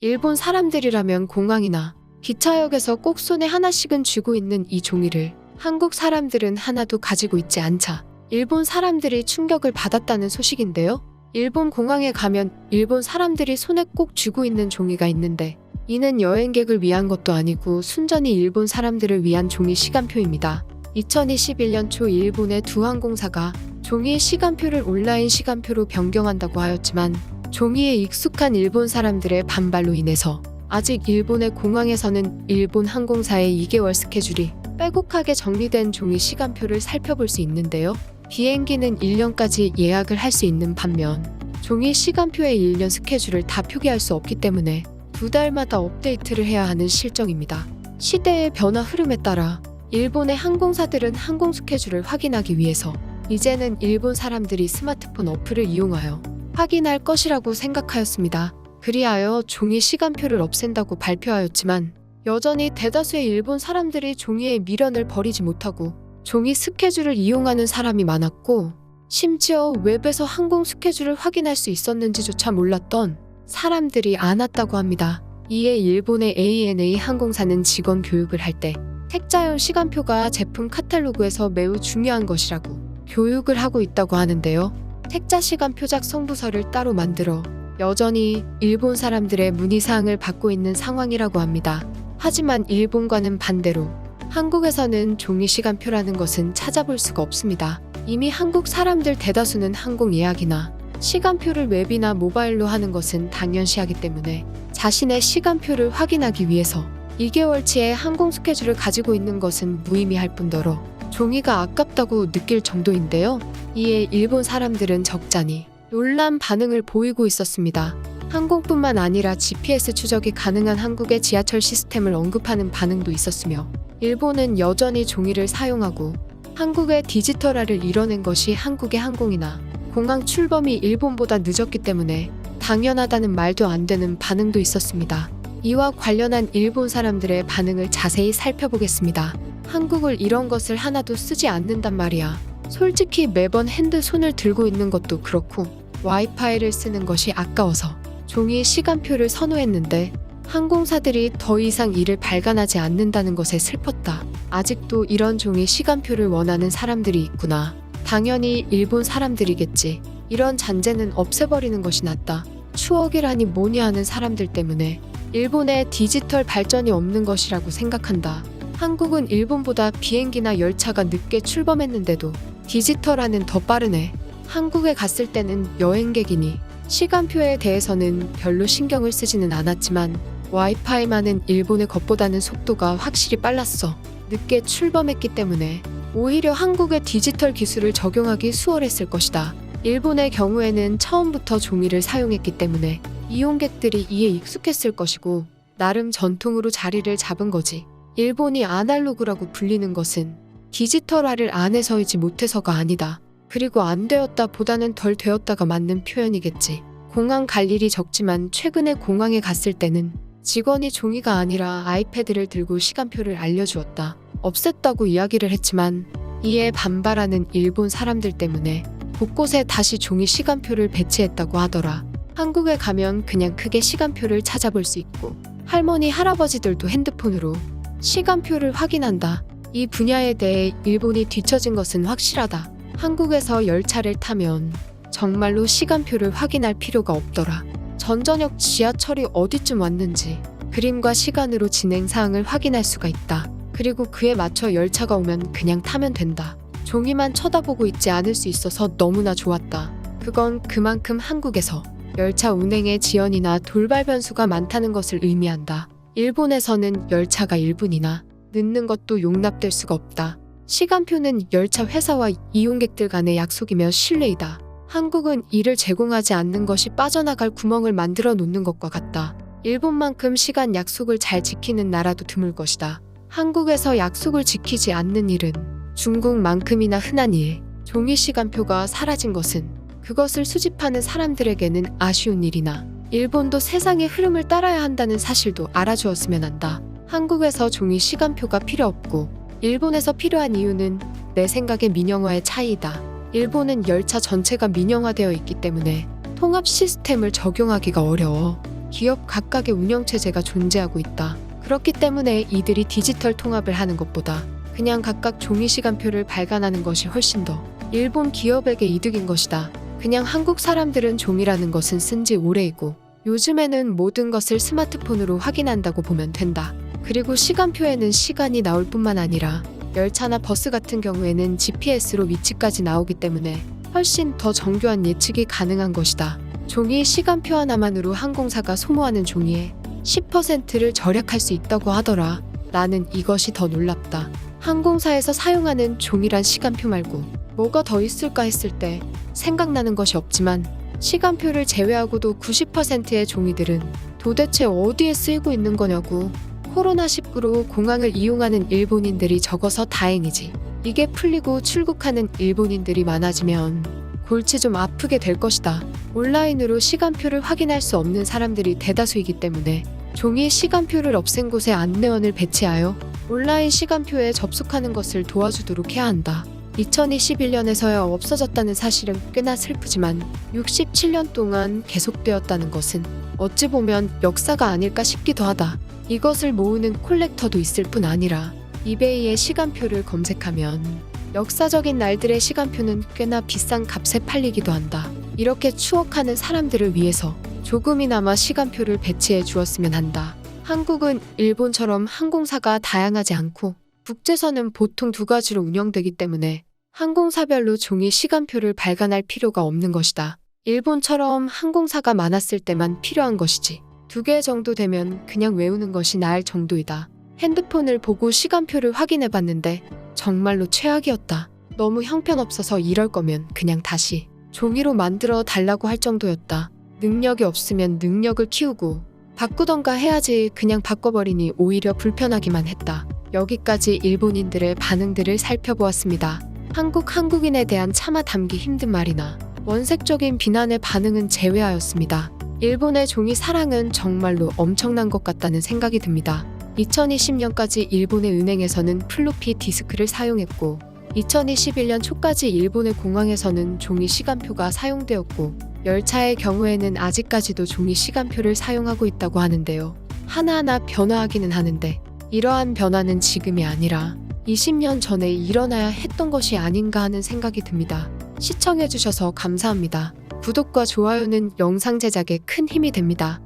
일본 사람들이라면 공항이나 기차역에서 꼭 손에 하나씩은 쥐고 있는 이 종이를 한국 사람들은 하나도 가지고 있지 않자 일본 사람들이 충격을 받았다는 소식인데요. 일본 공항에 가면 일본 사람들이 손에 꼭 쥐고 있는 종이가 있는데 이는 여행객을 위한 것도 아니고 순전히 일본 사람들을 위한 종이 시간표입니다. 2021년 초 일본의 두 항공사가 종이의 시간표를 온라인 시간표로 변경한다고 하였지만 종이에 익숙한 일본 사람들의 반발로 인해서 아직 일본의 공항에서는 일본 항공사의 2개월 스케줄이 빼곡하게 정리된 종이 시간표를 살펴볼 수 있는데요. 비행기는 1년까지 예약을 할 수 있는 반면 종이 시간표의 1년 스케줄을 다 표기할 수 없기 때문에 2달마다 업데이트를 해야 하는 실정입니다. 시대의 변화 흐름에 따라 일본의 항공사들은 항공 스케줄을 확인하기 위해서 이제는 일본 사람들이 스마트폰 어플을 이용하여 확인할 것이라고 생각하였습니다. 그리하여 종이 시간표를 없앤다고 발표하였지만 여전히 대다수의 일본 사람들이 종이의 미련을 버리지 못하고 종이 스케줄을 이용하는 사람이 많았고 심지어 웹에서 항공 스케줄을 확인할 수 있었는지조차 몰랐던 사람들이 많았다고 합니다. 이에 일본의 ANA 항공사는 직원 교육을 할 때 택자용 시간표가 제품 카탈로그에서 매우 중요한 것이라고 교육을 하고 있다고 하는데요. 택자 시간표 작성 부서를 따로 만들어 여전히 일본 사람들의 문의사항을 받고 있는 상황이라고 합니다. 하지만 일본과는 반대로 한국에서는 종이 시간표라는 것은 찾아볼 수가 없습니다. 이미 한국 사람들 대다수는 항공 예약이나 시간표를 웹이나 모바일로 하는 것은 당연시하기 때문에 자신의 시간표를 확인하기 위해서 2개월치의 항공 스케줄을 가지고 있는 것은 무의미할 뿐더러 종이가 아깝다고 느낄 정도인데요. 이에 일본 사람들은 적잖이 놀란 반응을 보이고 있었습니다. 항공뿐만 아니라 GPS 추적이 가능한 한국의 지하철 시스템을 언급하는 반응도 있었으며 일본은 여전히 종이를 사용하고 한국의 디지털화를 이뤄낸 것이 한국의 항공이나 공항 출범이 일본보다 늦었기 때문에 당연하다는 말도 안 되는 반응도 있었습니다. 이와 관련한 일본 사람들의 반응을 자세히 살펴보겠습니다. 한국을 이런 것을 하나도 쓰지 않는단 말이야. 솔직히 매번 핸드손을 들고 있는 것도 그렇고 와이파이를 쓰는 것이 아까워서 종이 시간표를 선호했는데 항공사들이 더 이상 이를 발간하지 않는다는 것에 슬펐다. 아직도 이런 종이 시간표를 원하는 사람들이 있구나. 당연히 일본 사람들이겠지. 이런 잔재는 없애버리는 것이 낫다. 추억이라니 뭐니 하는 사람들 때문에 일본의 디지털 발전이 없는 것이라고 생각한다. 한국은 일본보다 비행기나 열차가 늦게 출범했는데도 디지털화는 더 빠르네. 한국에 갔을 때는 여행객이니 시간표에 대해서는 별로 신경을 쓰지는 않았지만 와이파이만은 일본의 것보다는 속도가 확실히 빨랐어. 늦게 출범했기 때문에 오히려 한국의 디지털 기술을 적용하기 수월했을 것이다. 일본의 경우에는 처음부터 종이를 사용했기 때문에 이용객들이 이에 익숙했을 것이고 나름 전통으로 자리를 잡은 거지. 일본이 아날로그라고 불리는 것은 디지털화를 안 해서이지 못해서가 아니다. 그리고 안 되었다 보다는 덜 되었다가 맞는 표현이겠지. 공항 갈 일이 적지만 최근에 공항에 갔을 때는 직원이 종이가 아니라 아이패드를 들고 시간표를 알려주었다. 없앴다고 이야기를 했지만 이에 반발하는 일본 사람들 때문에 곳곳에 다시 종이 시간표를 배치했다고 하더라. 한국에 가면 그냥 크게 시간표를 찾아볼 수 있고 할머니 할아버지들도 핸드폰으로 시간표를 확인한다. 이 분야에 대해 일본이 뒤처진 것은 확실하다. 한국에서 열차를 타면 정말로 시간표를 확인할 필요가 없더라. 전저녁 지하철이 어디쯤 왔는지 그림과 시간으로 진행 사항을 확인할 수가 있다. 그리고 그에 맞춰 열차가 오면 그냥 타면 된다. 종이만 쳐다보고 있지 않을 수 있어서 너무나 좋았다. 그건 그만큼 한국에서 열차 운행의 지연이나 돌발 변수가 많다는 것을 의미한다. 일본에서는 열차가 1분이나 늦는 것도 용납될 수가 없다. 시간표는 열차 회사와 이용객들 간의 약속이며 신뢰이다. 한국은 이를 제공하지 않는 것이 빠져나갈 구멍을 만들어 놓는 것과 같다. 일본만큼 시간 약속을 잘 지키는 나라도 드물 것이다. 한국에서 약속을 지키지 않는 일은 중국만큼이나 흔한 일. 종이 시간표가 사라진 것은 그것을 수집하는 사람들에게는 아쉬운 일이나 일본도 세상의 흐름을 따라야 한다는 사실도 알아주었으면 한다. 한국에서 종이 시간표가 필요 없고 일본에서 필요한 이유는 내 생각의 민영화의 차이이다. 일본은 열차 전체가 민영화되어 있기 때문에 통합 시스템을 적용하기가 어려워. 기업 각각의 운영체제가 존재하고 있다. 그렇기 때문에 이들이 디지털 통합을 하는 것보다 그냥 각각 종이 시간표를 발간하는 것이 훨씬 더 일본 기업에게 이득인 것이다. 그냥 한국 사람들은 종이라는 것은 쓴 지 오래이고 요즘에는 모든 것을 스마트폰으로 확인한다고 보면 된다. 그리고 시간표에는 시간이 나올 뿐만 아니라 열차나 버스 같은 경우에는 GPS로 위치까지 나오기 때문에 훨씬 더 정교한 예측이 가능한 것이다. 종이 시간표 하나만으로 항공사가 소모하는 종이의 10%를 절약할 수 있다고 하더라. 나는 이것이 더 놀랍다. 항공사에서 사용하는 종이란 시간표 말고 뭐가 더 있을까 했을 때 생각나는 것이 없지만 시간표를 제외하고도 90%의 종이들은 도대체 어디에 쓰이고 있는 거냐고. 코로나19로 공항을 이용하는 일본인들이 적어서 다행이지. 이게 풀리고 출국하는 일본인들이 많아지면 골치 좀 아프게 될 것이다. 온라인으로 시간표를 확인할 수 없는 사람들이 대다수이기 때문에 종이 시간표를 없앤 곳에 안내원을 배치하여 온라인 시간표에 접속하는 것을 도와주도록 해야 한다. 2021년에서야 없어졌다는 사실은 꽤나 슬프지만 67년 동안 계속되었다는 것은 어찌 보면 역사가 아닐까 싶기도 하다. 이것을 모으는 콜렉터도 있을 뿐 아니라 이베이의 시간표를 검색하면 역사적인 날들의 시간표는 꽤나 비싼 값에 팔리기도 한다. 이렇게 추억하는 사람들을 위해서 조금이나마 시간표를 배치해 주었으면 한다. 한국은 일본처럼 항공사가 다양하지 않고 국제선은 보통 두 가지로 운영되기 때문에 항공사별로 종이 시간표를 발간할 필요가 없는 것이다. 일본처럼 항공사가 많았을 때만 필요한 것이지. 2개 정도 되면 그냥 외우는 것이 나을 정도이다. 핸드폰을 보고 시간표를 확인해 봤는데 정말로 최악이었다. 너무 형편없어서 이럴 거면 그냥 다시 종이로 만들어 달라고 할 정도였다. 능력이 없으면 능력을 키우고 바꾸던가 해야지. 그냥 바꿔버리니 오히려 불편하기만 했다. 여기까지 일본인들의 반응들을 살펴보았습니다. 한국인에 대한 차마 담기 힘든 말이나 원색적인 비난의 반응은 제외하였습니다. 일본의 종이 사랑은 정말로 엄청난 것 같다는 생각이 듭니다. 2020년까지 일본의 은행에서는 플로피 디스크를 사용했고 2021년 초까지 일본의 공항에서는 종이 시간표가 사용되었고 열차의 경우에는 아직까지도 종이 시간표를 사용하고 있다고 하는데요. 하나하나 변화하기는 하는데 이러한 변화는 지금이 아니라 20년 전에 일어나야 했던 것이 아닌가 하는 생각이 듭니다. 시청해주셔서 감사합니다. 구독과 좋아요는 영상 제작에 큰 힘이 됩니다.